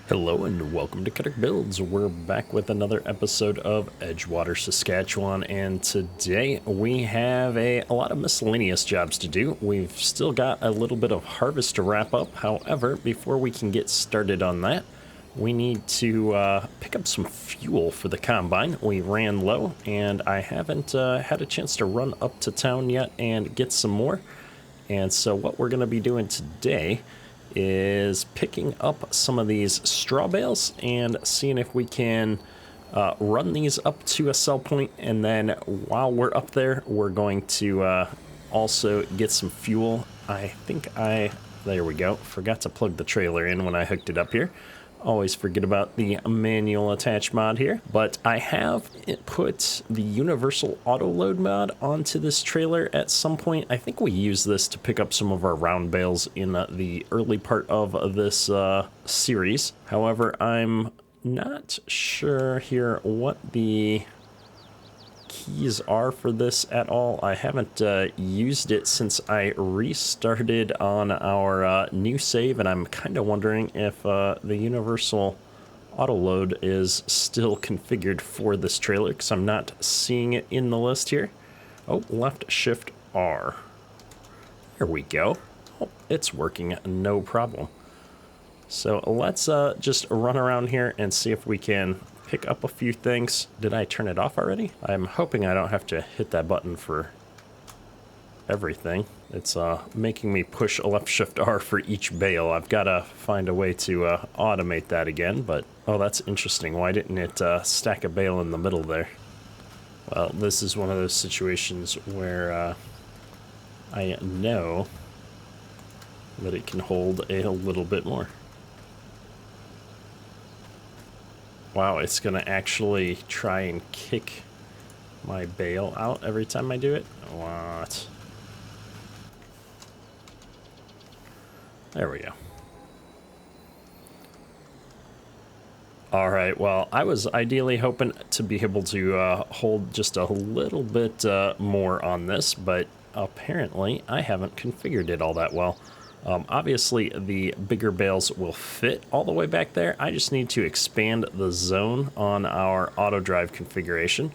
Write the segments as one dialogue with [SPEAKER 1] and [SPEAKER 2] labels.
[SPEAKER 1] Hello and welcome to Cutter Builds. We're back with another episode of Edgewater, Saskatchewan, and today we have a lot of miscellaneous jobs to do. We've still got a little bit of harvest to wrap up. However, before we can get started on that, we need to pick up some fuel for the combine. We ran low, and I haven't had a chance to run up to town yet and get some more. And so what we're going to be doing today is picking up some of these straw bales and seeing if we can run these up to a sell point, and then while we're up there we're going to also get some fuel. There we go, forgot to plug the trailer in when I hooked it up here. Always forget about the manual attach mod here, but I have put the universal auto load mod onto this trailer at some point. I think we used this to pick up some of our round bales in the early part of this series. However, I'm not sure here what the keys are for this at all. I haven't used it since I restarted on our new save, and I'm kind of wondering if the universal auto load is still configured for this trailer, because I'm not seeing it in the list here. Oh, left shift R. There we go. Oh, it's working, no problem. So let's just run around here and see if we can pick up a few things. Did I turn it off already? I'm hoping I don't have to hit that button for everything. It's making me push a left shift R for each bale. I've got to find a way to automate that again, but oh, that's interesting. Why didn't it stack a bale in the middle there? Well, this is one of those situations where I know that it can hold a little bit more. Wow, it's gonna actually try and kick my bale out every time I do it? What? There we go. Alright, well, I was ideally hoping to be able to hold just a little bit more on this, but apparently I haven't configured it all that well. Obviously, the bigger bales will fit all the way back there. I just need to expand the zone on our auto drive configuration.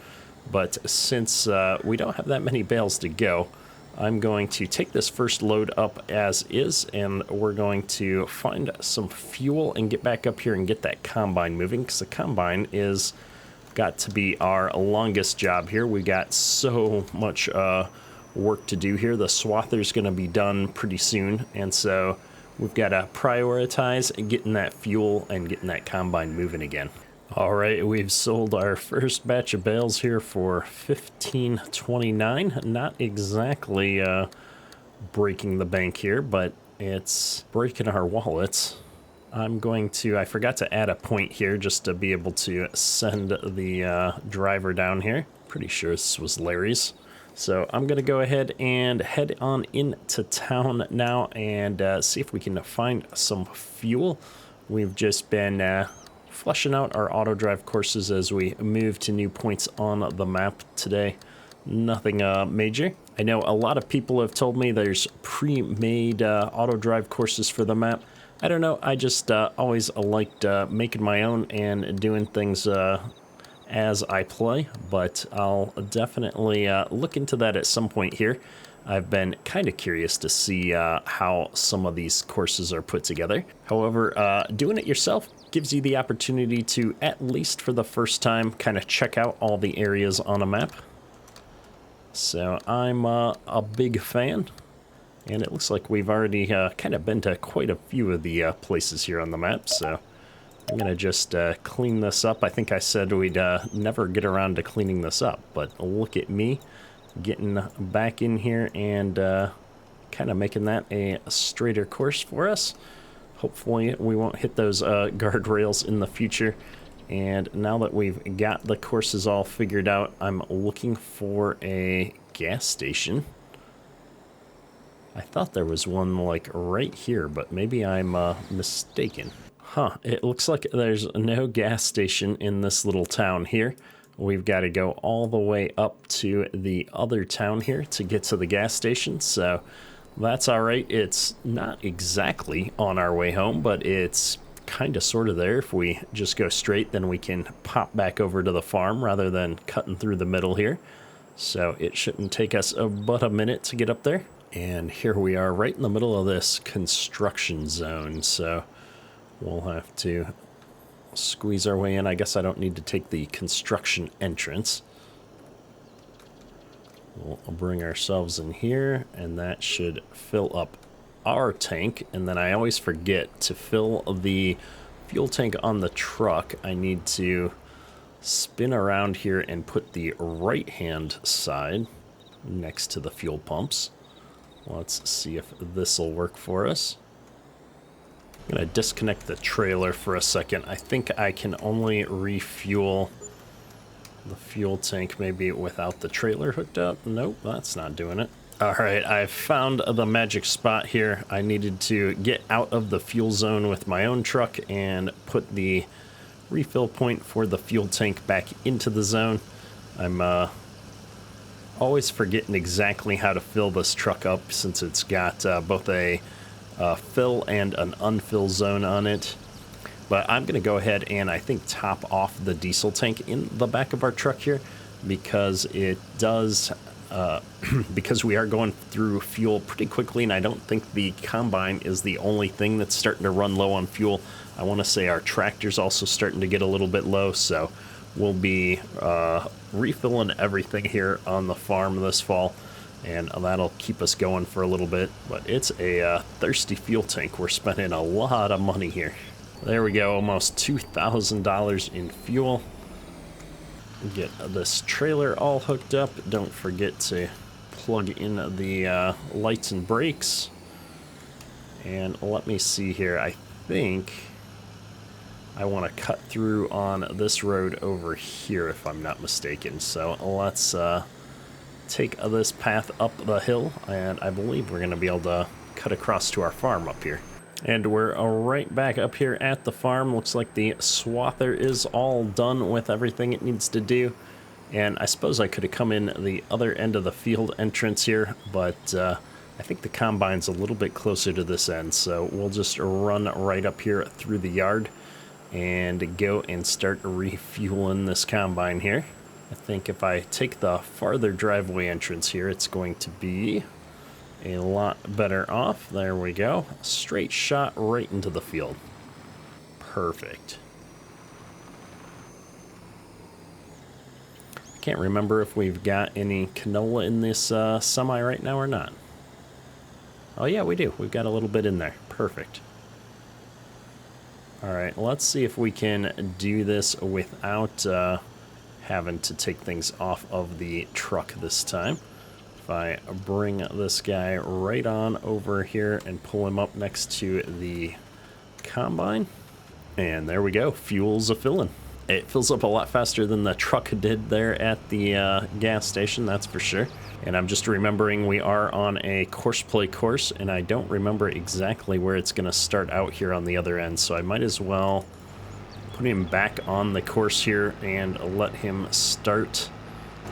[SPEAKER 1] But since we don't have that many bales to go, I'm going to take this first load up as is, and we're going to find some fuel and get back up here and get that combine moving, because the combine is got to be our longest job here. We got so much work to do here. The swather's going to be done pretty soon, and so we've got to prioritize getting that fuel and getting that combine moving again. All right, we've sold our first batch of bales here for $15.29. Not exactly breaking the bank here, but it's breaking our wallets. I forgot to add a point here just to be able to send the driver down here. Pretty sure this was Larry's. So I'm going to go ahead and head on into town now and see if we can find some fuel. We've just been fleshing out our auto drive courses as we move to new points on the map today. Nothing major. I know a lot of people have told me there's pre-made auto drive courses for the map. I don't know, I just always liked making my own and doing things as I play, but I'll definitely look into that at some point here. I've been kind of curious to see how some of these courses are put together. However, doing it yourself gives you the opportunity to, at least for the first time, kind of check out all the areas on a map. So I'm a big fan, and it looks like we've already kind of been to quite a few of the places here on the map, so I'm going to just clean this up. I think I said we'd never get around to cleaning this up, but look at me getting back in here and kind of making that a straighter course for us. Hopefully we won't hit those guardrails in the future. And now that we've got the courses all figured out, I'm looking for a gas station. I thought there was one like right here, but maybe I'm mistaken. Huh, it looks like there's no gas station in this little town here. We've got to go all the way up to the other town here to get to the gas station, so that's all right. It's not exactly on our way home, but it's kind of sort of there. If we just go straight, then we can pop back over to the farm rather than cutting through the middle here. So it shouldn't take us but a minute to get up there. And here we are right in the middle of this construction zone. So we'll have to squeeze our way in. I guess I don't need to take the construction entrance. We'll bring ourselves in here, and that should fill up our tank. And then I always forget to fill the fuel tank on the truck. I need to spin around here and put the right hand side next to the fuel pumps. Let's see if this will work for us. I'm going to disconnect the trailer for a second. I think I can only refuel the fuel tank maybe without the trailer hooked up. Nope, that's not doing it. All right, I found the magic spot here. I needed to get out of the fuel zone with my own truck and put the refill point for the fuel tank back into the zone. I'm always forgetting exactly how to fill this truck up since it's got both a fill and an unfill zone on it. But I'm going to go ahead and I think top off the diesel tank in the back of our truck here because it does, because we are going through fuel pretty quickly, and I don't think the combine is the only thing that's starting to run low on fuel. I want to say our tractor's also starting to get a little bit low, so we'll be refilling everything here on the farm this fall, and that'll keep us going for a little bit. But it's a thirsty fuel tank. We're spending a lot of money here. There we go, almost $2,000 in fuel. Get this trailer all hooked up. Don't forget to plug in the lights and brakes. And let me see here. I think I want to cut through on this road over here if I'm not mistaken. So let's take this path up the hill, and I believe we're going to be able to cut across to our farm up here. And we're right back up here at the farm. Looks like the swather is all done with everything it needs to do. And I suppose I could have come in the other end of the field entrance here, but I think the combine's a little bit closer to this end. So we'll just run right up here through the yard and go and start refueling this combine here. I think if I take the farther driveway entrance here, it's going to be a lot better off. There we go. Straight shot right into the field. Perfect. I can't remember if we've got any canola in this semi right now or not. Oh yeah, we do. We've got a little bit in there. Perfect. All right, let's see if we can do this without having to take things off of the truck this time. If I bring this guy right on over here and pull him up next to the combine, and there we go, fuel's a-filling. It fills up a lot faster than the truck did there at the gas station, that's for sure. And I'm just remembering we are on a course play course, and I don't remember exactly where it's going to start out here on the other end, so I might as well put him back on the course here and let him start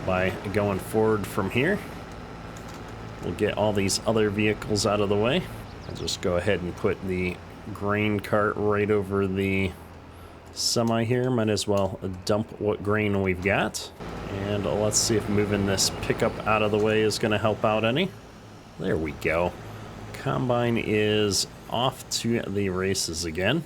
[SPEAKER 1] by going forward from here. We'll get all these other vehicles out of the way. I'll just go ahead and put the grain cart right over the semi here. Might as well dump what grain we've got. And let's see if moving this pickup out of the way is going to help out any. There we go. Combine is off to the races again,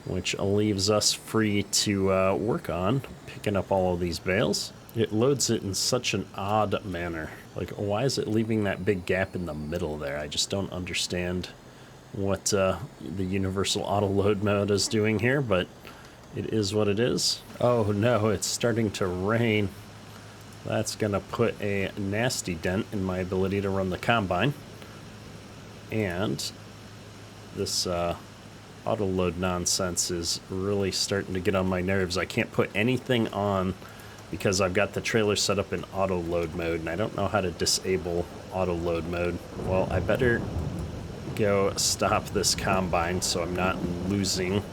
[SPEAKER 1] which leaves us free to work on picking up all of these bales. It loads it in such an odd manner. Like, why is it leaving that big gap in the middle there? I just don't understand what the universal auto load mode is doing here, but it is what it is. Oh no, it's starting to rain. That's gonna put a nasty dent in my ability to run the combine. And this auto load nonsense is really starting to get on my nerves. I can't put anything on because I've got the trailer set up in auto load mode, and I don't know how to disable auto load mode. Well, I better go stop this combine so I'm not losing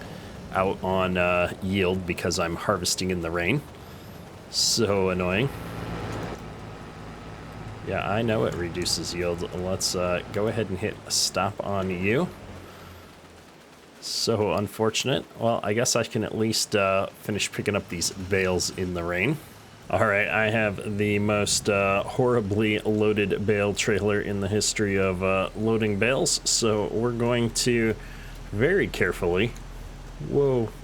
[SPEAKER 1] out on yield because I'm harvesting in the rain. So annoying. Yeah, I know it reduces yield. Let's go ahead and hit stop on you. So unfortunate. Well, I guess I can at least finish picking up these bales in the rain. All right, I have the most horribly loaded bale trailer in the history of loading bales, so we're going to very carefully,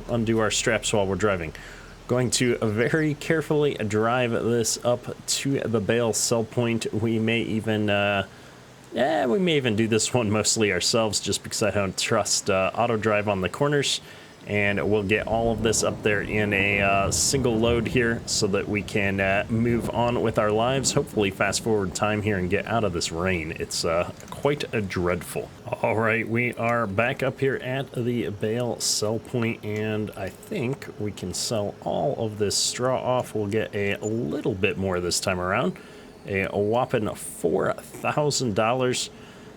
[SPEAKER 1] undo our straps while we're driving. Going to very carefully drive this up to the bale sell point. We may even do this one mostly ourselves just because I don't trust auto drive on the corners. And we'll get all of this up there in a single load here so that we can move on with our lives. Hopefully fast forward time here and get out of this rain. It's quite dreadful. All right, we are back up here at the bale sell point, and I think we can sell all of this straw off. We'll get a little bit more this time around, a whopping $4,000.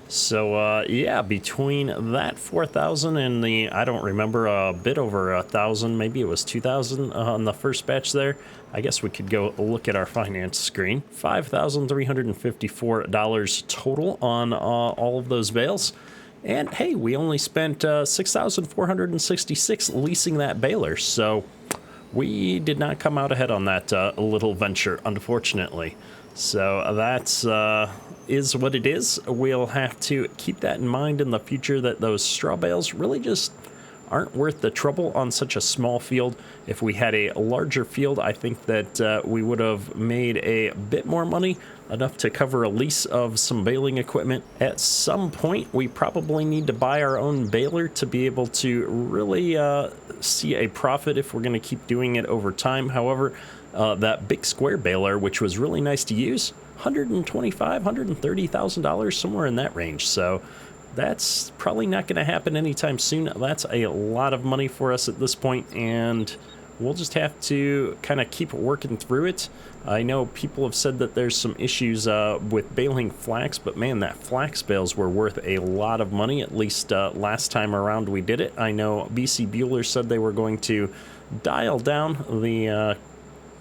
[SPEAKER 1] So yeah, between that 4,000 and the, I don't remember, a bit over 1,000, maybe it was 2,000 on the first batch there. I guess we could go look at our finance screen. $5,354 total on all of those bales. And hey, we only spent $6,466 leasing that baler. So we did not come out ahead on that little venture, unfortunately. So that's is what it is. We'll have to keep that in mind in the future, that those straw bales really just aren't worth the trouble on such a small field. If we had a larger field, I think that we would have made a bit more money, enough to cover a lease of some baling equipment. At some point, we probably need to buy our own baler to be able to really see a profit if we're going to keep doing it over time. However, that big square baler, which was really nice to use, $125,000, $130,000, somewhere in that range. So that's probably not going to happen anytime soon. That's a lot of money for us at this point, and we'll just have to kind of keep working through it. I know people have said that there's some issues with baling flax, but man, that flax bales were worth a lot of money, at least last time around we did it. I know BC Bueller said they were going to dial down the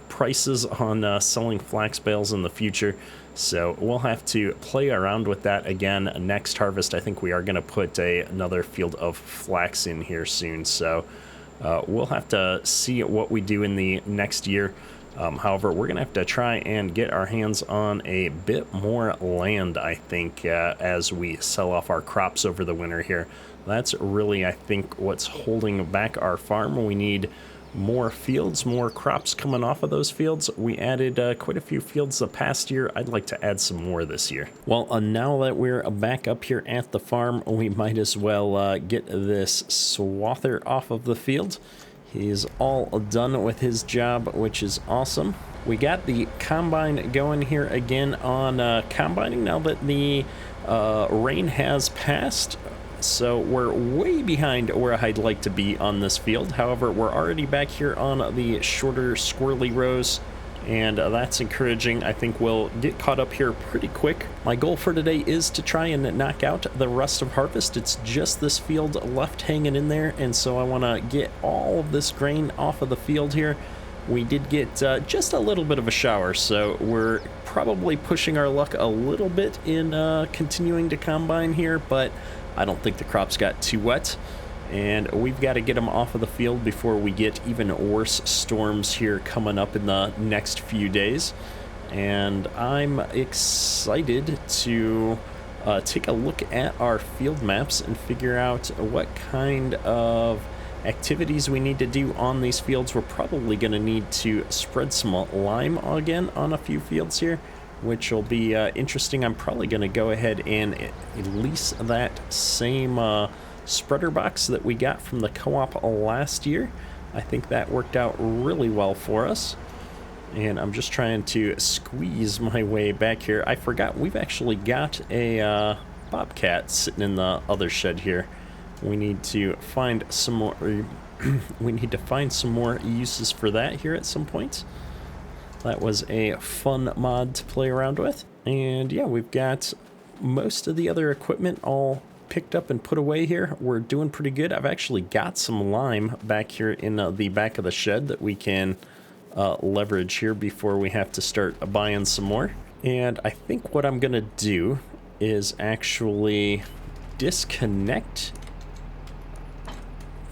[SPEAKER 1] prices on selling flax bales in the future, so we'll have to play around with that again next harvest. I think we are going to put another field of flax in here soon, so we'll have to see what we do in the next year. However, we're going to have to try and get our hands on a bit more land, I think, as we sell off our crops over the winter here. That's really, I think, what's holding back our farm. We need more fields, more crops coming off of those fields. We added quite a few fields the past year. I'd like to add some more this year. Well, now that we're back up here at the farm, we might as well get this swather off of the field. He's all done with his job, which is awesome. We got the combine going here again on combining now that the rain has passed. So we're way behind where I'd like to be on this field. However, we're already back here on the shorter squirrely rows, and that's encouraging. I think we'll get caught up here pretty quick. My goal for today is to try and knock out the rest of harvest. It's just this field left hanging in there, and so I want to get all of this grain off of the field here. We did get just a little bit of a shower, so we're probably pushing our luck a little bit in continuing to combine here, but I don't think the crops got too wet, and we've got to get them off of the field before we get even worse storms here coming up in the next few days. And I'm excited to take a look at our field maps and figure out what kind of activities we need to do on these fields. We're probably going to need to spread some lime again on a few fields here, which will be interesting. I'm probably going to go ahead and lease that same spreader box that we got from the co-op last year. I think that worked out really well for us. And I'm just trying to squeeze my way back here. I forgot we've actually got a bobcat sitting in the other shed here. We need to find some more. We need to find some more uses for that here at some point. That was a fun mod to play around with. And yeah, we've got most of the other equipment all picked up and put away here. We're doing pretty good. I've actually got some lime back here in the back of the shed that we can leverage here before we have to start buying some more. And I think what I'm gonna do is actually disconnect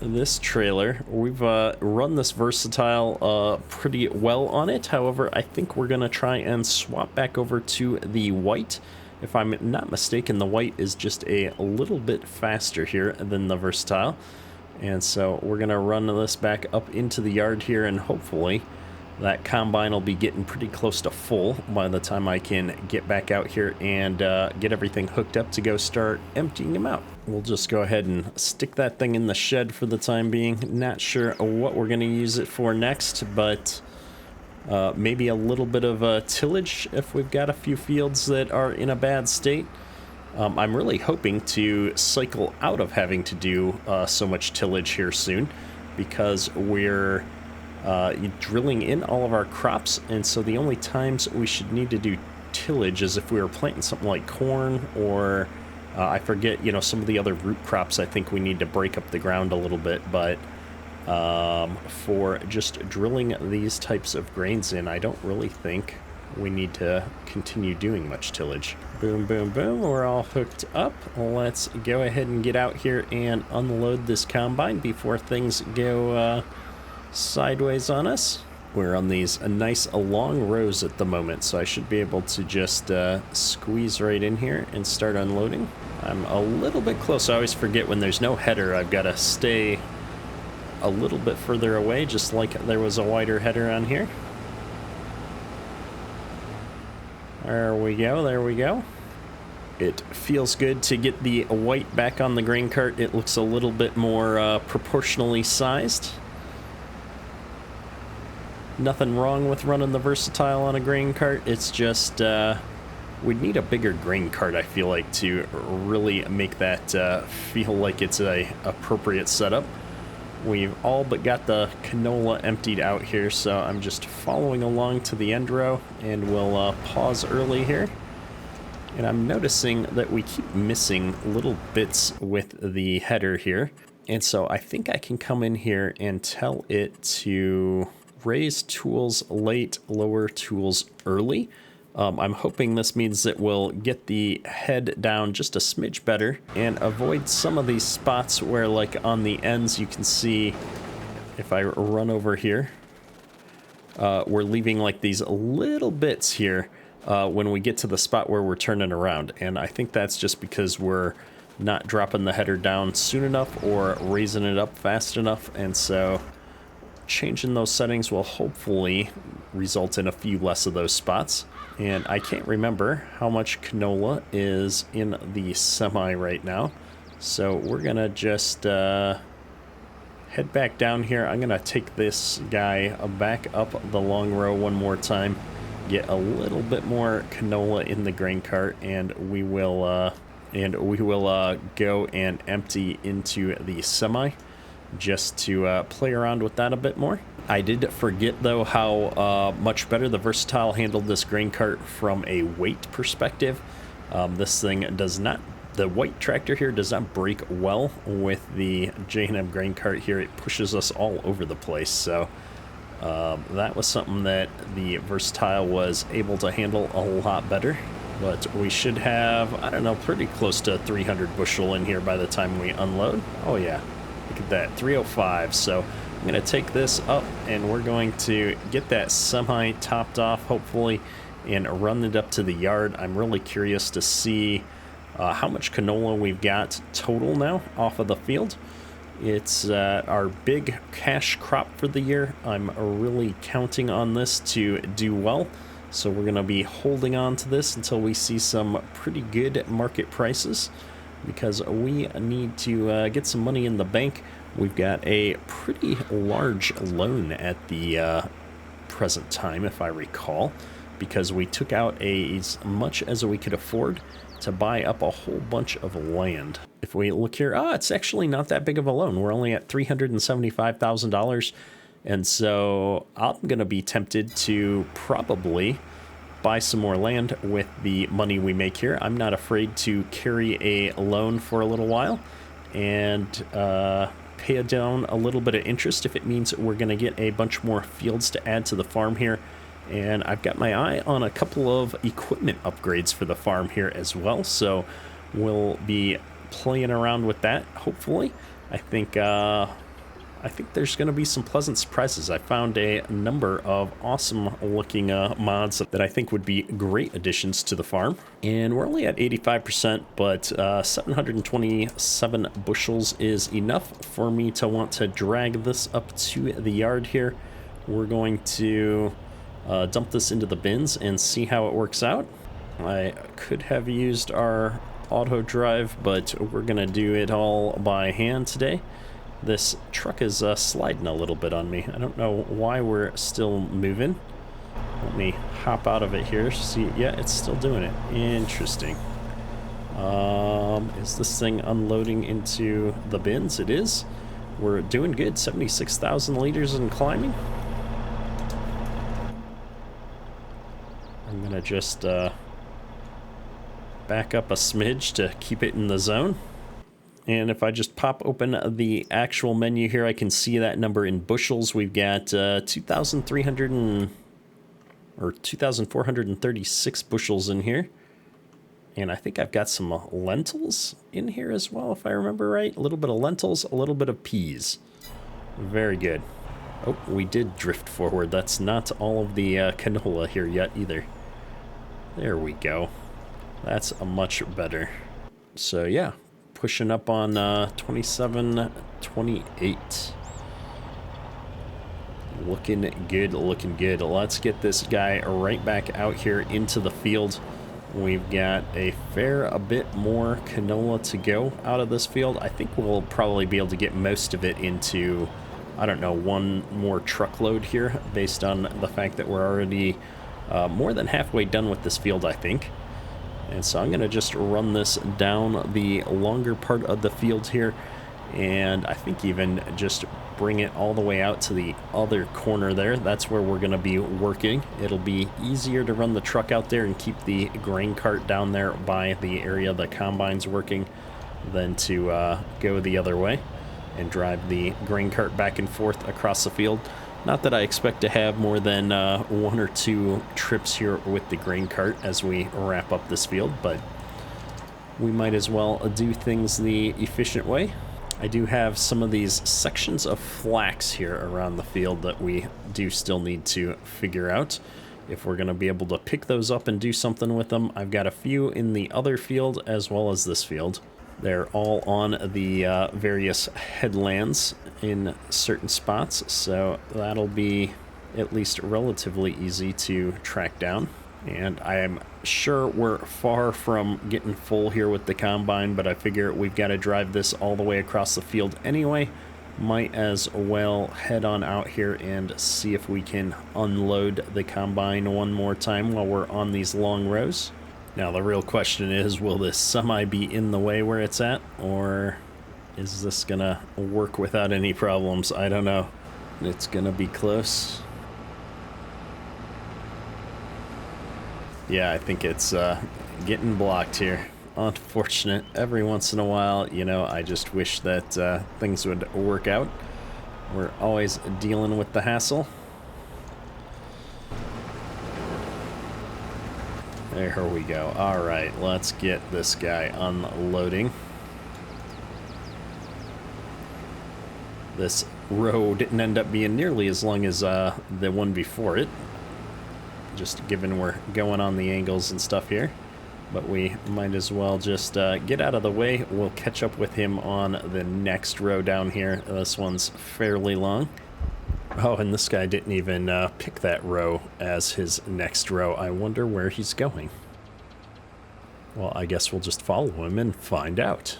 [SPEAKER 1] this trailer. We've run this versatile pretty well on it. However, I think we're gonna try and swap back over to the white. If I'm not mistaken, the white is just a little bit faster here than the versatile. And so we're gonna run this back up into the yard here, and hopefully that combine will be getting pretty close to full by the time I can get back out here and get everything hooked up to go start emptying them out. We'll just go ahead and stick that thing in the shed for the time being. Not sure what we're going to use it for next, but maybe a little bit of tillage if we've got a few fields that are in a bad state. I'm really hoping to cycle out of having to do so much tillage here soon, because we're drilling in all of our crops, and so the only times we should need to do tillage is if we were planting something like corn, or I forget, you know, some of the other root crops. I think we need to break up the ground a little bit, but for just drilling these types of grains in, I don't really think we need to continue doing much tillage. Boom, boom, boom, we're all hooked up. Let's go ahead and get out here and unload this combine before things go sideways on us. We're on these nice long rows at the moment, so I should be able to just squeeze right in here and start unloading. I'm a little bit close. I always forget when there's no header, I've got to stay a little bit further away, just like there was a wider header on here. There we go, there we go. It feels good to get the white back on the grain cart. It looks a little bit more proportionally sized. Nothing wrong with running the versatile on a grain cart. It's just we'd need a bigger grain cart, I feel like, to really make that feel like it's a appropriate setup. We've all but got the canola emptied out here, so I'm just following along to the end row, and we'll pause early here. And I'm noticing that we keep missing little bits with the header here, and so I think I can come in here and tell it to raise tools late, lower tools early. I'm hoping this means that we'll get the head down just a smidge better and avoid some of these spots where, like on the ends, you can see, if I run over here, we're leaving like these little bits here when we get to the spot where we're turning around. And I think that's just because we're not dropping the header down soon enough or raising it up fast enough. And so changing those settings will hopefully result in a few less of those spots. And I can't remember how much canola is in the semi right now, so we're gonna just head back down here. I'm gonna take this guy back up the long row one more time, get a little bit more canola in the grain cart, and we will go and empty into the semi, just to play around with that a bit more. I did forget, though, how much better the versatile handled this grain cart from a weight perspective. This thing does not, the white tractor here does not break well with the J&M grain cart here. It pushes us all over the place, so that was something that the versatile was able to handle a lot better. But we should have, I don't know, pretty close to 300 bushel in here by the time we unload. Oh yeah, look at that, 305. So I'm going to take this up, and we're going to get that semi topped off, hopefully, and run it up to the yard. I'm really curious to see how much canola we've got total now off of the field. It's our big cash crop for the year. I'm really counting on this to do well, so we're going to be holding on to this until we see some pretty good market prices, because we need to get some money in the bank. We've got a pretty large loan at the present time, if I recall, because we took out as much as we could afford to buy up a whole bunch of land. If we look here, it's actually not that big of a loan. We're only at $375,000, and so I'm going to be tempted to probably buy some more land with the money we make here. I'm not afraid to carry a loan for a little while and pay down a little bit of interest if it means we're going to get a bunch more fields to add to the farm here. And I've got my eye on a couple of equipment upgrades for the farm here as well, so we'll be playing around with that, hopefully. I think I think there's going to be some pleasant surprises. I found a number of awesome looking mods that I think would be great additions to the farm. And we're only at 85%, but 727 bushels is enough for me to want to drag this up to the yard here. We're going to dump this into the bins and see how it works out. I could have used our auto drive, but we're gonna do it all by hand today. This truck is sliding a little bit on me. I don't know why we're still moving. Let me hop out of it here. See, yeah, it's still doing it. Interesting. Is this thing unloading into the bins? It is. We're doing good. 76,000 liters and climbing. I'm gonna just back up a smidge to keep it in the zone. And if I just pop open the actual menu here, I can see that number in bushels. We've got 2,436 bushels in here. And I think I've got some lentils in here as well, if I remember right. A little bit of lentils, a little bit of peas. Very good. Oh, we did drift forward. That's not all of the canola here yet either. There we go. That's a much better. So yeah, pushing up on 27, 28. Looking good, looking good. Let's get this guy right back out here into the field. We've got a bit more canola to go out of this field. I think we'll probably be able to get most of it into, I don't know, one more truckload here based on the fact that we're already more than halfway done with this field, I think. And so I'm going to just run this down the longer part of the field here, and I think even just bring it all the way out to the other corner there. That's where we're going to be working. It'll be easier to run the truck out there and keep the grain cart down there by the area the combine's working than to go the other way and drive the grain cart back and forth across the field. Not that I expect to have more than 1 or 2 trips here with the grain cart as we wrap up this field, but we might as well do things the efficient way. I do have some of these sections of flax here around the field that we do still need to figure out if we're going to be able to pick those up and do something with them. I've got a few in the other field as well as this field. They're all on the various headlands in certain spots, so that'll be at least relatively easy to track down. And I am sure we're far from getting full here with the combine, but I figure we've got to drive this all the way across the field anyway. Might as well head on out here and see if we can unload the combine one more time while we're on these long rows. Now the real question is, will this semi be in the way where it's at, or is this gonna work without any problems? I don't know. It's gonna be close. Yeah, I think it's getting blocked here. Unfortunate. Every once in a while, you know, I just wish that things would work out. We're always dealing with the hassle. There we go. All right, let's get this guy unloading. This row didn't end up being nearly as long as the one before it, just given we're going on the angles and stuff here. But we might as well just get out of the way. We'll catch up with him on the next row down here. This one's fairly long. Oh, and this guy didn't even pick that row as his next row. I wonder where he's going. Well, I guess we'll just follow him and find out.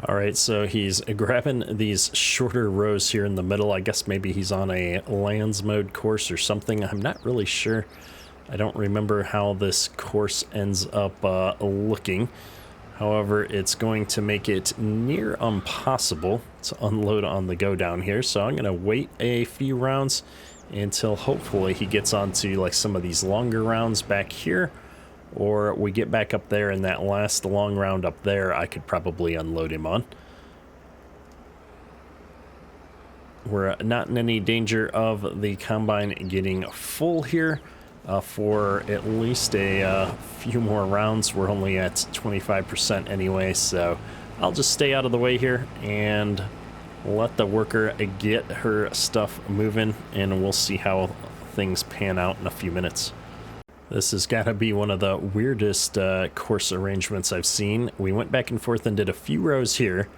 [SPEAKER 1] All right, so he's grabbing these shorter rows here in the middle. I guess maybe he's on a lands mode course or something. I'm not really sure. I don't remember how this course ends up looking. However, it's going to make it near impossible to unload on the go down here. So I'm going to wait a few rounds until hopefully he gets onto like some of these longer rounds back here, or we get back up there and that last long round up there I could probably unload him on. We're not in any danger of the combine getting full here. For at least a few more rounds. We're only at 25% anyway, so I'll just stay out of the way here and let the worker get her stuff moving, and we'll see how things pan out in a few minutes. This has got to be one of the weirdest course arrangements I've seen. We went back and forth and did a few rows here,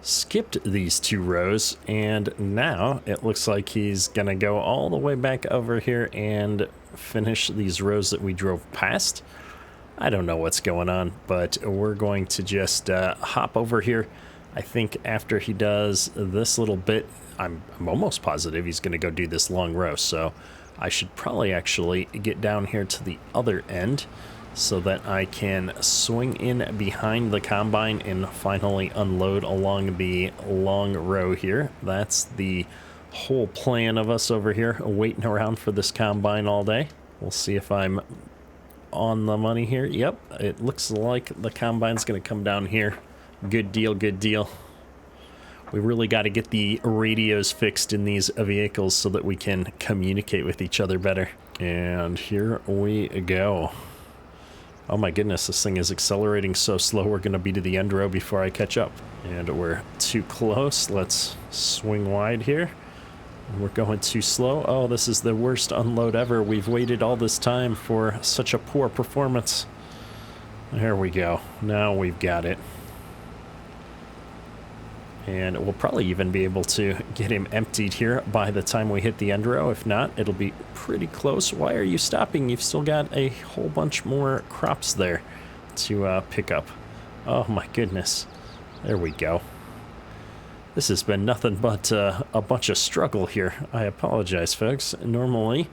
[SPEAKER 1] skipped these 2 rows, and now it looks like he's going to go all the way back over here and finish these rows that we drove past. I don't know what's going on, but we're going to just hop over here. I think after he does this little bit, I'm almost positive he's going to go do this long row, so I should probably actually get down here to the other end so that I can swing in behind the combine and finally unload along the long row here. That's the whole plan of us over here, waiting around for this combine all day. We'll see if I'm on the money here. Yep, it looks like the combine's going to come down here. Good deal, good deal. We really got to get the radios fixed in these vehicles so that we can communicate with each other better. And here we go. Oh my goodness, this thing is accelerating so slow. We're going to be to the end row before I catch up. And we're too close. Let's swing wide here. We're going too slow. Oh, this is the worst unload ever. We've waited all this time for such a poor performance. There we go. Now we've got it. And we'll probably even be able to get him emptied here by the time we hit the end row. If not, it'll be pretty close. Why are you stopping? You've still got a whole bunch more crops there to pick up. Oh my goodness. There we go. This has been nothing but a bunch of struggle here. I apologize, folks. Normally,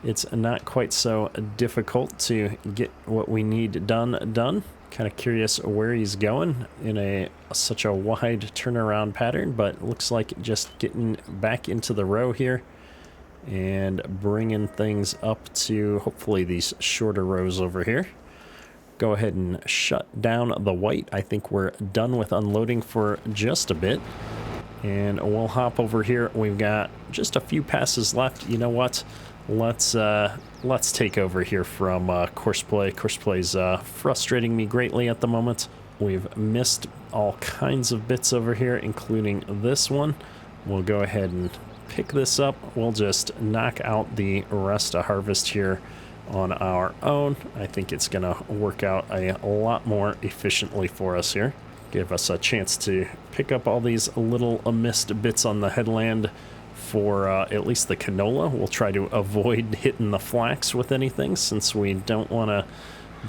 [SPEAKER 1] it's not quite so difficult to get what we need done. Kind of curious where he's going in such a wide turnaround pattern, but looks like just getting back into the row here and bringing things up to hopefully these shorter rows over here. Go ahead and shut down the white. I think we're done with unloading for just a bit, and we'll hop over here. We've got just a few passes left. You know what? Let's take over here from course play. Course play's frustrating me greatly at the moment. We've missed all kinds of bits over here, including this one. We'll go ahead and pick this up. We'll just knock out the rest of harvest here on our own. I think it's gonna work out a lot more efficiently for us here. Give us a chance to pick up all these little missed bits on the headland for at least the canola. We'll try to avoid hitting the flax with anything, since we don't want to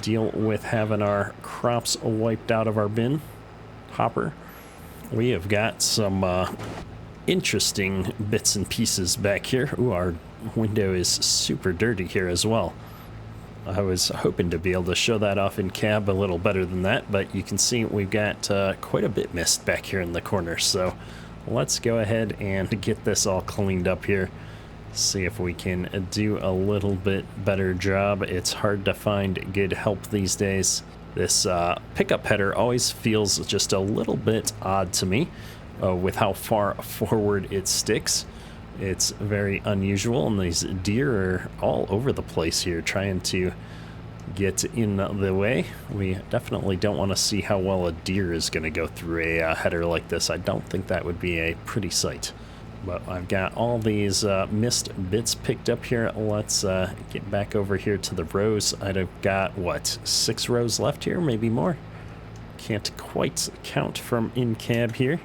[SPEAKER 1] deal with having our crops wiped out of our bin hopper. We have got some interesting bits and pieces back here. Ooh, our window is super dirty here as well. I was hoping to be able to show that off in cab a little better than that, but you can see we've got quite a bit missed back here in the corner. So let's go ahead and get this all cleaned up here. See if we can do a little bit better job. It's hard to find good help these days. This pickup header always feels just a little bit odd to me with how far forward it sticks. It's very unusual, and these deer are all over the place here trying to get in the way. We definitely don't want to see how well a deer is going to go through a header like this. I don't think that would be a pretty sight. But I've got all these missed bits picked up here. Let's get back over here to the rows. I've got, what, 6 rows left here, maybe more? Can't quite count from in cab here.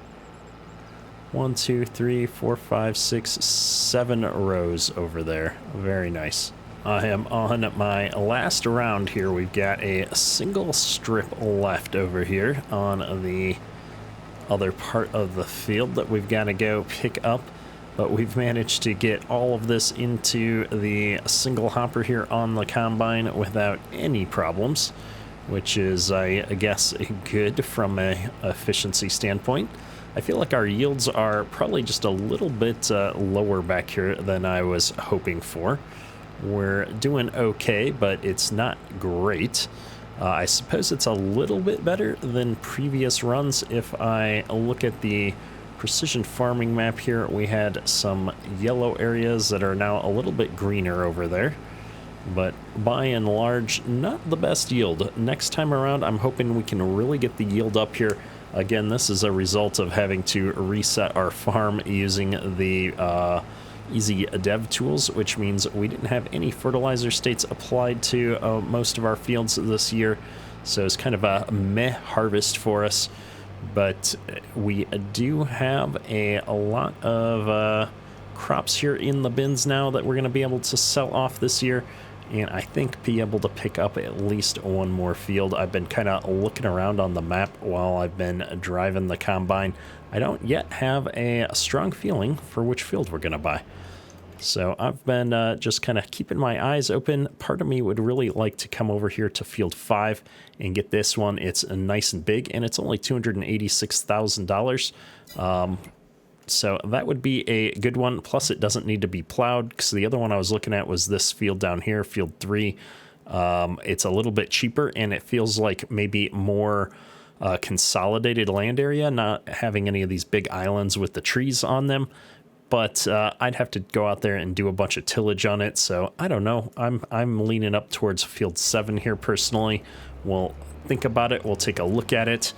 [SPEAKER 1] 1, 2, 3, 4, 5, 6, 7 rows over there. Very nice. I am on my last round here. We've got a single strip left over here on the other part of the field that we've got to go pick up, but we've managed to get all of this into the single hopper here on the combine without any problems, which is, I guess, good from a efficiency standpoint. I feel like our yields are probably just a little bit lower back here than I was hoping for. We're doing okay, but it's not great. I suppose it's a little bit better than previous runs. If I look at the precision farming map here, we had some yellow areas that are now a little bit greener over there. But by and large, not the best yield. Next time around, I'm hoping we can really get the yield up here. Again, this is a result of having to reset our farm using the easy dev tools, which means we didn't have any fertilizer states applied to most of our fields this year. So it's kind of a meh harvest for us. But we do have a lot of crops here in the bins now that we're going to be able to sell off this year. And I think be able to pick up at least one more field. I've been kind of looking around on the map while I've been driving the combine. I don't yet have a strong feeling for which field we're going to buy. So I've been just kind of keeping my eyes open. Part of me would really like to come over here to field 5 and get this one. It's nice and big, and it's only $286,000. So that would be a good one. Plus, it doesn't need to be plowed, because the other one I was looking at was this field down here, field 3. It's a little bit cheaper, and it feels like maybe more consolidated land area, not having any of these big islands with the trees on them. But I'd have to go out there and do a bunch of tillage on it. So I don't know. I'm leaning up towards field 7 here personally. We'll think about it. We'll take a look at it.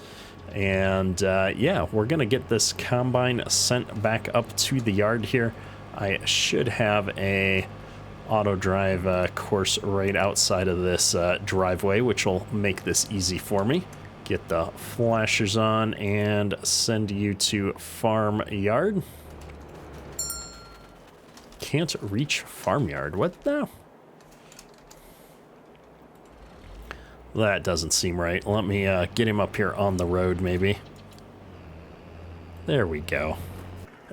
[SPEAKER 1] And yeah, we're going to get this combine sent back up to the yard here. I should have a auto drive course right outside of this driveway, which will make this easy for me. Get the flashers on and send you to farm yard. Can't reach farmyard. What now? That doesn't seem right. Let me get him up here on the road, maybe. There we go.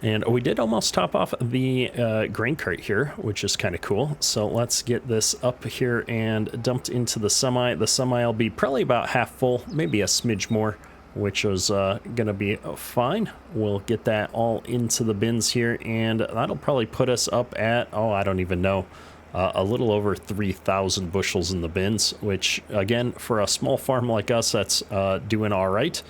[SPEAKER 1] And we did almost top off the grain cart here, which is kind of cool. So let's get this up here and dumped into the semi. The semi will be probably about half full, maybe a smidge more, which is going to be fine. We'll get that all into the bins here, and that'll probably put us up at, oh, I don't even know, a little over 3,000 bushels in the bins, which, again, for a small farm like us, that's doing all right.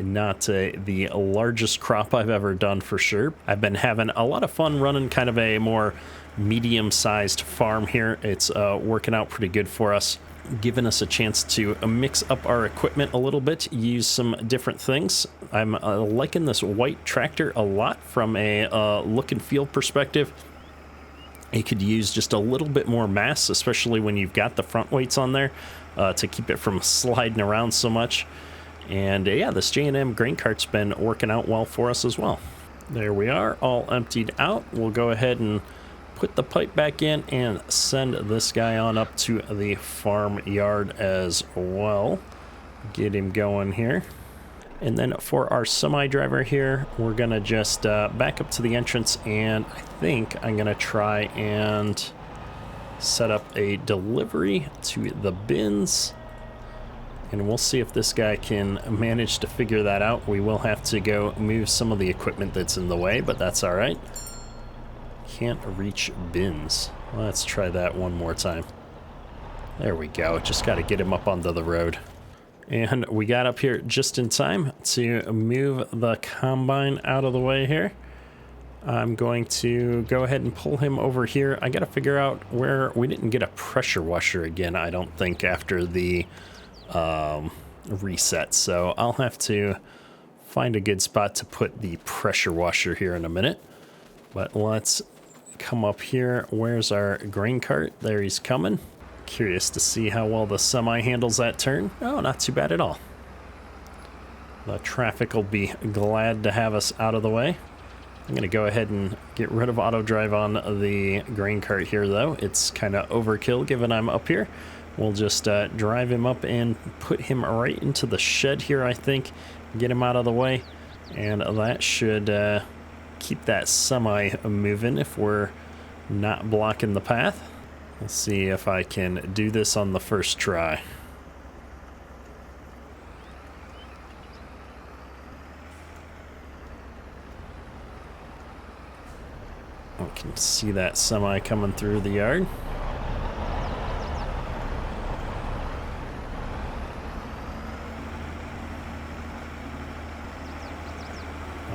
[SPEAKER 1] Not the largest crop I've ever done, for sure. I've been having a lot of fun running kind of a more medium-sized farm here. It's working out pretty good for us, giving us a chance to mix up our equipment a little bit, use some different things. I'm liking this white tractor a lot from a look and feel perspective. It could use just a little bit more mass, especially when you've got the front weights on there to keep it from sliding around so much. And yeah, this J&M grain cart's been working out well for us as well. There we are, all emptied out. We'll go ahead and put the pipe back in and send this guy on up to the farm yard as well. Get him going here. And then for our semi driver here, we're gonna just back up to the entrance, and I think I'm gonna try and set up a delivery to the bins. And we'll see if this guy can manage to figure that out. We will have to go move some of the equipment that's in the way, but that's all right. Can't reach bins. Let's try that one more time. There we go. Just got to get him up onto the road. And we got up here just in time to move the combine out of the way here. I'm going to go ahead and pull him over here. I got to figure out where we didn't get a pressure washer again, I don't think, after the reset. So I'll have to find a good spot to put the pressure washer here in a minute. But let's come up here. Where's our grain cart? There he's coming. Curious to see how well the semi handles that turn. Oh, not too bad at all. The traffic will be glad to have us out of the way. I'm going to go ahead and get rid of auto drive on the grain cart here, though. It's kind of overkill given I'm up here. We'll just drive him up and put him right into the shed here, I think. Get him out of the way. And that should keep that semi moving if we're not blocking the path. Let's see if I can do this on the first try. I can see that semi coming through the yard.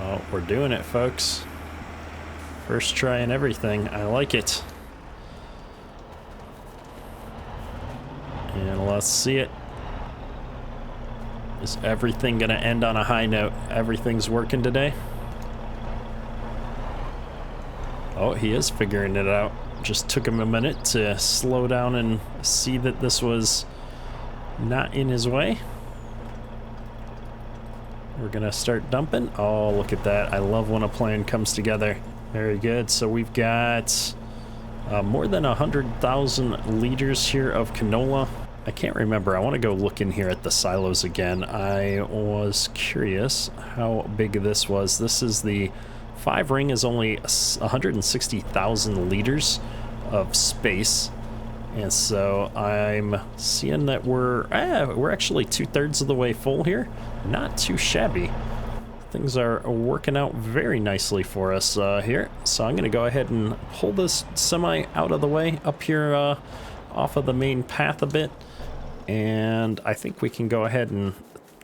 [SPEAKER 1] Oh, we're doing it, folks. First try and everything. I like it. And let's see it. Is everything gonna end on a high note? Everything's working today? Oh, he is figuring it out. Just took him a minute to slow down and see that this was not in his way. We're gonna start dumping. Oh, look at that. I love when a plan comes together. Very good. So we've got more than 100,000 liters here of canola. I can't remember. I want to go look in here at the silos again. I was curious how big this was. This is the 5 ring is only 160,000 liters of space. And so I'm seeing that we're actually 2/3 of the way full here. Not too shabby. Things are working out very nicely for us here. So I'm going to go ahead and pull this semi out of the way up here off of the main path a bit. And I think we can go ahead and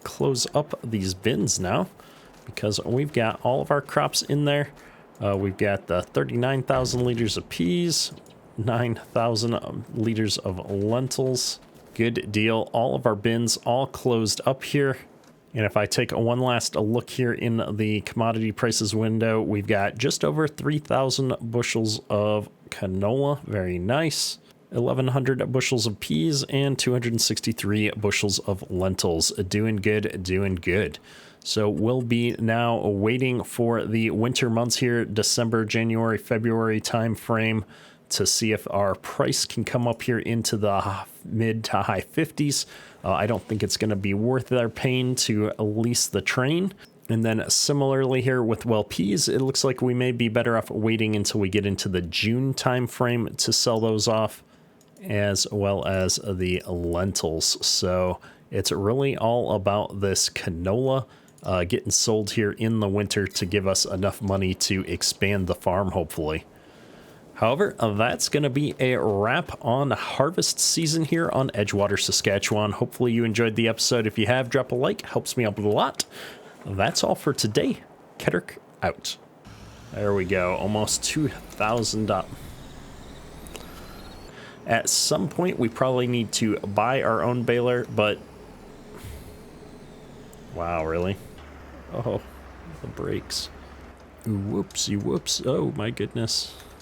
[SPEAKER 1] close up these bins now because we've got all of our crops in there. We've got the 39,000 liters of peas, 9,000 liters of lentils. Good deal. All of our bins all closed up here. And if I take one last look here in the commodity prices window, we've got just over 3,000 bushels of canola. Very nice. 1,100 bushels of peas and 263 bushels of lentils. Doing good, doing good. So we'll be now waiting for the winter months here, December, January, February time frame, to see if our price can come up here into the mid to high 50s. I don't think it's going to be worth our pain to lease the train. And then similarly here with peas, it looks like we may be better off waiting until we get into the June time frame to sell those off, as well as the lentils. So it's really all about this canola getting sold here in the winter to give us enough money to expand the farm, hopefully. However, that's going to be a wrap on harvest season here on Edgewater, Saskatchewan. Hopefully you enjoyed the episode. If you have, drop a like. Helps me out a lot. That's all for today. Ketterk out. There we go. Almost 2,000 up. At some point, we probably need to buy our own baler, but... Wow, really? Oh, the brakes. Whoopsie whoops. Oh, my goodness.